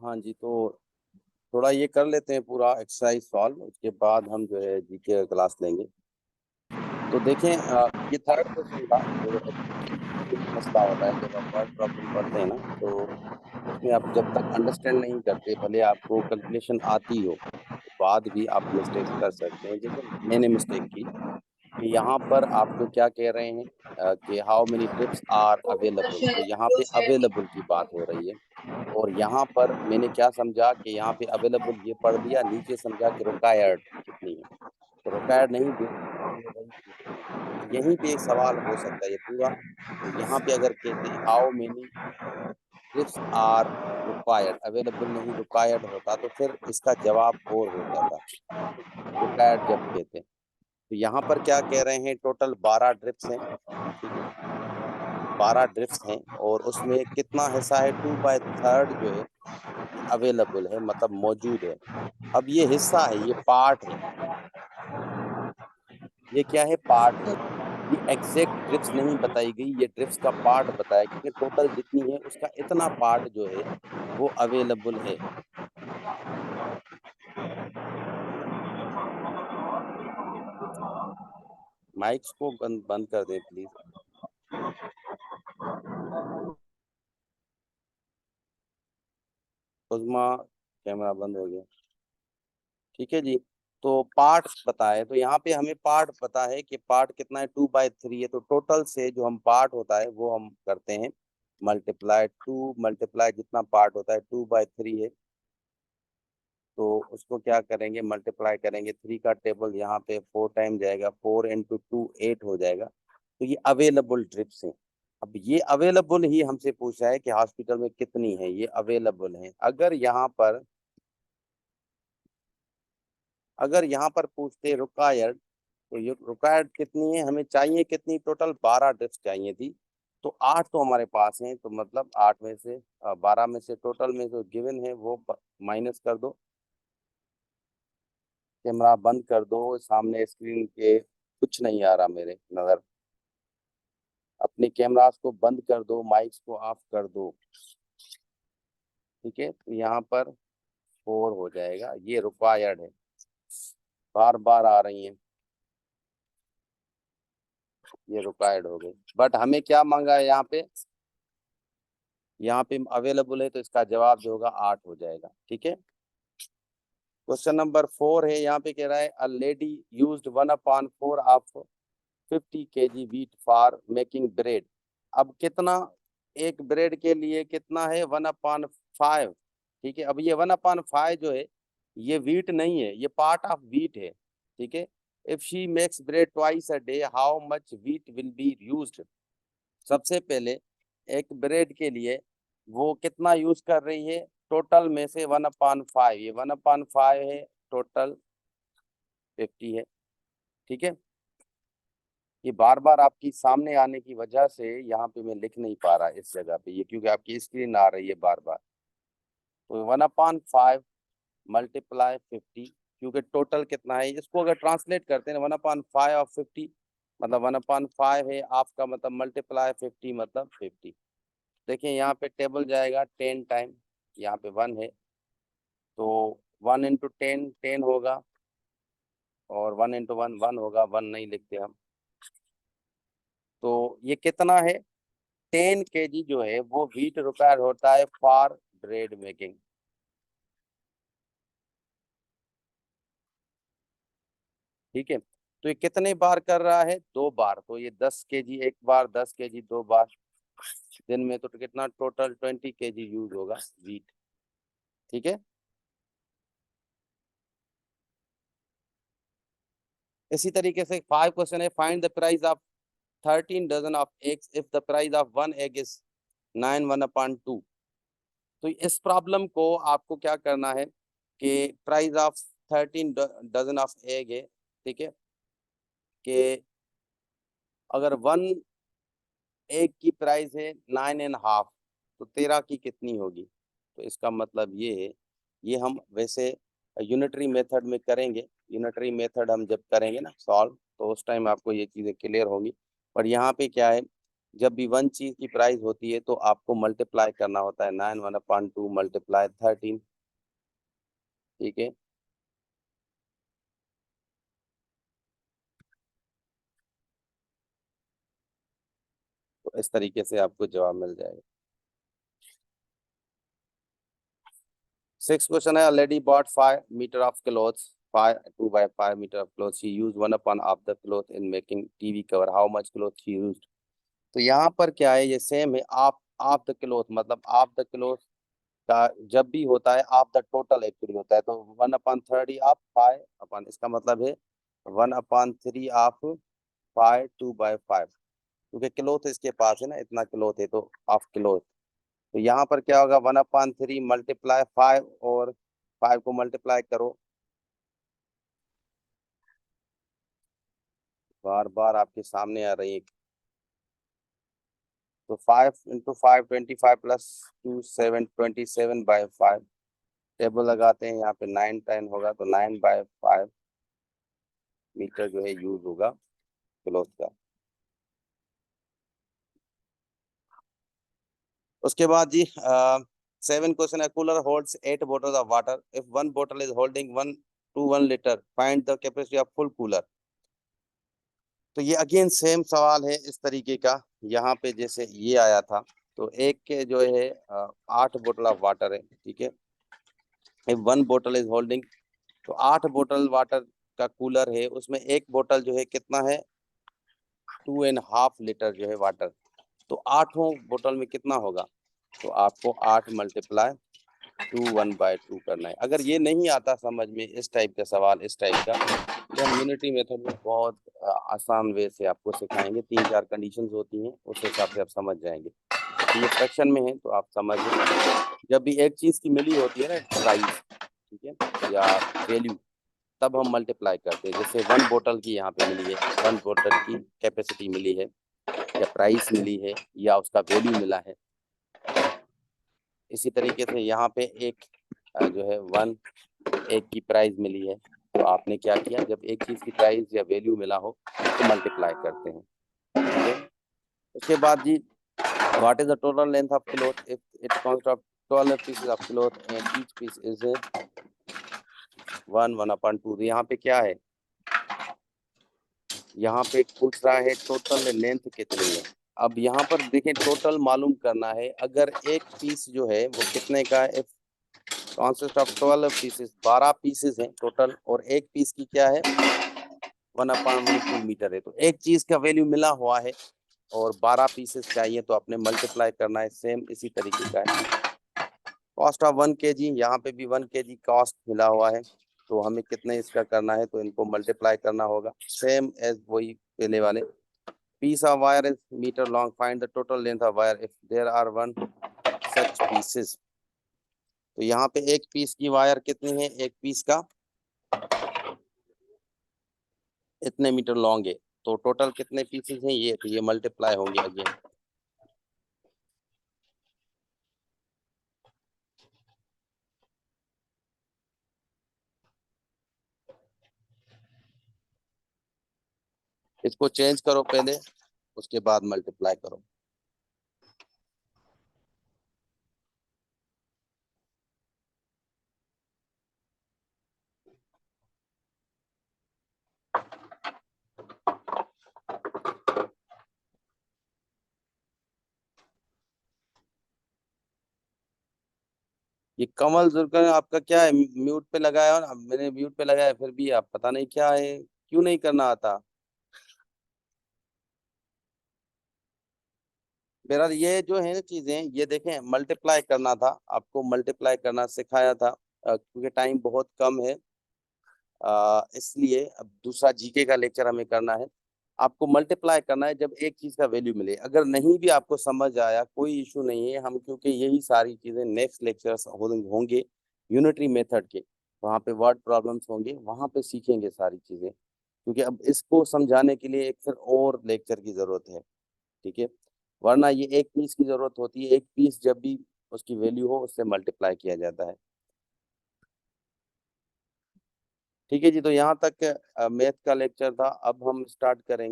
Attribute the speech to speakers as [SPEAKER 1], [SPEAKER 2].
[SPEAKER 1] हाँ जी, तो थोड़ा ये कर लेते हैं पूरा एक्सरसाइज सॉल्व, उसके बाद हम जो है जीके का क्लास लेंगे। तो देखें, ये थर्ड क्वेश्चन था। जो एक्चुअली मसला होता है जब आप वर्ड प्रॉब्लम पढ़ते हैं ना, तो उसमें आप जब तक अंडरस्टैंड नहीं करते, भले आपको कैलकुलेशन आती हो, बाद भी आप मिस्टेक्स कर सकते हैं। जैसे मैंने मिस्टेक की कि यहाँ पर आपको क्या कह रहे हैं कि how many trips are available, तो यहाँ पे अवेलेबल की बात हो रही है। और यहाँ पर मैंने क्या समझा कि यहाँ पे अवेलेबल ये पढ़ दिया, नीचे समझा कि रिक्वायर्ड कितनी है। तो रिक्वायर्ड नहीं, जो है वही पूछना है। तो यहीं पे एक सवाल हो सकता है ये पूरा। तो यहाँ पे अगर कहते how many trips are required, available नहीं रिक्वायर्ड होता, तो फिर इसका जवाब और हो जाता रिक्वायर्ड जब कहते। तो यहाँ पर क्या कह रहे हैं, टोटल 12 ड्रिप्स हैं। ठीक है, 12 ड्रिफ्ट हैं और उसमें कितना हिस्सा है, 2/3 जो है अवेलेबल है, मतलब मौजूद है। अब ये हिस्सा है, ये पार्ट है, ये क्या है, पार्ट है। ये एग्जैक्ट ड्रिफ्ट नहीं बताई गई, ये ड्रिफ्ट का पार्ट बताया कि टोटल जितनी है उसका इतना पार्ट जो है वो अवेलेबल है। माइक्स को बंद बंद कर दें प्लीज। उस्मा, कैमरा बंद हो गया। ठीक है जी। तो पार्ट बताए, तो यहाँ पे हमें पार्ट पता है कि पार्ट कितना है, 2/3 है। तो टोटल से जो हम पार्ट होता है वो हम करते हैं मल्टीप्लाई, 2 मल्टीप्लाई जितना पार्ट होता है 2/3 है। तो उसको क्या करेंगे, मल्टीप्लाई करेंगे, 3 का टेबल यहाँ पे 4 टाइम जाएगा, 4 × 2 8 हो जाएगा। तो ये अवेलेबल ट्रिप्स हैं। अब ये अवेलेबल ही हमसे पूछा है कि हॉस्पिटल में कितनी है, ये अवेलेबल है। अगर यहाँ पर पूछते रिक्वायर्ड, तो ये रिक्वायर्ड कितनी है, हमें चाहिए कितनी, टोटल 12 ड्रिफ्ट चाहिए थी। तो 8 तो हमारे पास हैं, तो मतलब 8 में से 12 में से टोटल में जो गिवन है वो माइनस कर दो। कैमरा बंद कर दो, सामने स्क्रीन के कुछ नहीं आ रहा मेरे नजर। अपने कैमरास को बंद कर दो, माइक्स को ऑफ कर दो। ठीक है, तो यहाँ पर 4 हो जाएगा, ये रिक्वायर्ड है। बार बार आ रही है, ये रिक्वायर्ड हो गई। बट हमें क्या मांगा है यहाँ पे अवेलेबल है, तो इसका जवाब जो होगा 8 हो जाएगा। ठीक है, क्वेश्चन नंबर 4 है। यहाँ पे कह रहा है a lady used 1/4 of 50 kg wheat for making bread. अब कितना, एक ब्रेड के लिए कितना है, 1/5। ठीक है, अब ये 1/5 जो है ये व्हीट नहीं है, ये पार्ट ऑफ व्हीट है। ठीक है, if she makes bread twice a day how much wheat will be used. सबसे पहले एक ब्रेड के लिए वो कितना यूज कर रही है, टोटल में से 1/5, ये 1/5 है, टोटल 50 है। ठीक है, ये बार बार आपकी सामने आने की वजह से यहाँ पे मैं लिख नहीं पा रहा इस जगह पे, ये क्योंकि आपकी स्क्रीन आ रही है बार बार। तो 1/5 मल्टीप्लाई 50, क्योंकि टोटल कितना है, इसको अगर ट्रांसलेट करते हैं 1/5 ऑफ 50 मतलब 1/5 है आपका, मतलब मल्टीप्लाई 50 मतलब 50। देखिए यहाँ पे टेबल जाएगा 10 टाइम, यहाँ पे 1 है, तो 1 × 10 10 होगा, और 1 × 1 1 होगा, 1 नहीं लिखते हम। तो ये कितना है, 10 kg जो है वो व्हीट रिक्वायर होता है फॉर ब्रेड मेकिंग। ठीक है, तो ये कितने बार कर रहा है, 2 बार। तो ये 10 kg एक बार, 10 kg 2 बार, दिन में तो कितना, टोटल 20 kg यूज होगा व्हीट। ठीक है, इसी तरीके से 5 क्वेश्चन है, find the price of 13 dozen of eggs if the price of 1 egg is 9 1/2। तो इस प्रॉब्लम को आपको क्या करना है कि price of 13 dozen of egg है। ठीक है, कि अगर 1 एग की प्राइस है 9.5, तो 13 की कितनी होगी। तो इसका मतलब ये है, ये हम वैसे यूनिटरी मेथड में करेंगे। यूनिटरी मेथड हम जब करेंगे ना सॉल्व, तो उस टाइम आपको ये चीज़ें क्लियर होंगी। पर यहाँ पे क्या है जब भी वन चीज की प्राइस होती है तो आपको मल्टीप्लाई करना होता है 9 1/2 मल्टीप्लाई 13। ठीक है, तो इस तरीके से आपको जवाब मिल जाएगा। 6 क्वेश्चन है, lady bought 5 meter of clothes 2 by 5 meter of cloth, she use 1/2 of the cloth in making TV cover, how much cloth she used. तो यहाँ पर क्या है, ये सेम है। आप द क्लोथ मतलब आप द क्लोथ का जब भी होता है आप द टोटल एक्चुअली होता है, तो 1/3 आप 5 अपन, इसका मतलब है 1/3 आप 5 2/5, क्योंकि क्लोथ इसके पास है ना, इतना क्लोथ है तो ऑफ क्लोथ। तो यहाँ पर क्या होगा, 1/3 मल्टीप्लाई 5 और 5 को मल्टीप्लाई करो, बार बार आपके सामने आ रही है। तो 5 × 5 25 प्लस 2 7 27/5। टेबल लगाते हैं यहाँ पे, 9 10 होगा तो 9/5 मीटर जो है यूज होगा क्लोथ का। उसके बाद जी 7 क्वेश्चन है, cooler holds 8 bottles of water, if one bottle is holding 1 to 1 liter, find the capacity of full cooler. तो ये अगेन सेम सवाल है इस तरीके का, यहाँ पे जैसे ये आया था, तो एक के जो है 8 बोतल ऑफ वाटर है, ठीक है। इफ वन बोतल इज होल्डिंग, तो 8 बोतल वाटर का कूलर है, उसमें एक बोतल जो है कितना है, 2.5 लीटर जो है वाटर। तो 8 बोतल में कितना होगा, तो आपको 8 मल्टीप्लाई 2 1/2 करना है। अगर ये नहीं आता समझ में इस टाइप का सवाल, इस टाइप का, तो हम यूनिटी मेथड में बहुत आसान वे से आपको सिखाएंगे। 3-4 कंडीशंस होती हैं, उस हिसाब से आप समझ जाएंगे। तो ये फ्रैक्शन में है तो आप समझ लें, जब भी एक चीज की मिली होती है ना प्राइस, ठीक है, या वैल्यू, तब हम मल्टीप्लाई करते हैं। जैसे 1 बोतल की यहाँ पे मिली है, 1 बोतल की कैपेसिटी मिली है, या प्राइस मिली है, या उसका वैल्यू मिला है। इसी तरीके से यहाँ पे एक जो है 1 की प्राइस मिली है, तो आपने क्या किया, जब एक चीज की प्राइस या वैल्यू मिला हो तो मल्टीप्लाई करते हैं, ठीक है। उसके बाद जी, what is the total length of cloth if it consist of 12 pieces of cloth and each piece is 1/2। यहाँ पे क्या है, यहाँ पे पूछ रहा है टोटल लेंथ कितनी है। अब यहाँ पर देखें, टोटल मालूम करना है। अगर एक पीस जो है वो कितने का है, कॉन्सिस्ट ऑफ 12 पीसेस, 12 पीसेस हैं टोटल, और एक पीस की क्या है 1/2 मीटर है, तो एक चीज का वैल्यू मिला हुआ है और 12 पीसेस चाहिए, तो आपने मल्टीप्लाई करना है। सेम इसी तरीके का है। कॉस्ट ऑफ 1 kg, यहाँ पे भी 1 kg कॉस्ट मिला हुआ है, तो हमें कितने इसका करना है, तो इनको मल्टीप्लाई करना होगा, सेम एज वही पहले वाले। Piece of wire is meter long, find the total length of wire if there are 1 such pieces. तो यहाँ पे एक पीस की वायर कितनी है, एक पीस का इतने मीटर लॉन्ग है, तो टोटल कितने पीसेस हैं ये, तो ये मल्टीप्लाई होंगे अगेन। इसको चेंज करो पहले, उसके बाद मल्टीप्लाई करो। ये कमल जुर्कन आपका क्या है, म्यूट पे लगाया हो ना, मैंने म्यूट पे लगाया फिर भी आप पता नहीं क्या है, क्यों नहीं करना आता। मेरा ये जो है चीजें, ये देखें, मल्टीप्लाई करना था आपको, मल्टीप्लाई करना सिखाया था, क्योंकि टाइम बहुत कम है, इसलिए अब दूसरा जीके का लेक्चर हमें करना है। आपको मल्टीप्लाई करना है जब एक चीज का वैल्यू मिले। अगर नहीं भी आपको समझ आया कोई इशू नहीं है, हम क्योंकि यही सारी चीजें नेक्स्ट लेक्चर्स होंगे यूनिटरी मेथड के, वहाँ पे वर्ड प्रॉब्लम्स होंगे, वहाँ पे सीखेंगे सारी चीजें, क्योंकि अब इसको समझाने के लिए एक फिर और लेक्चर की जरूरत है, ठीक है। वरना ये एक पीस की जरूरत होती है, एक पीस जब भी उसकी वैल्यू हो उससे मल्टीप्लाई किया जाता है, ठीक है जी। तो यहाँ तक मैथ का लेक्चर था, अब हम स्टार्ट करेंगे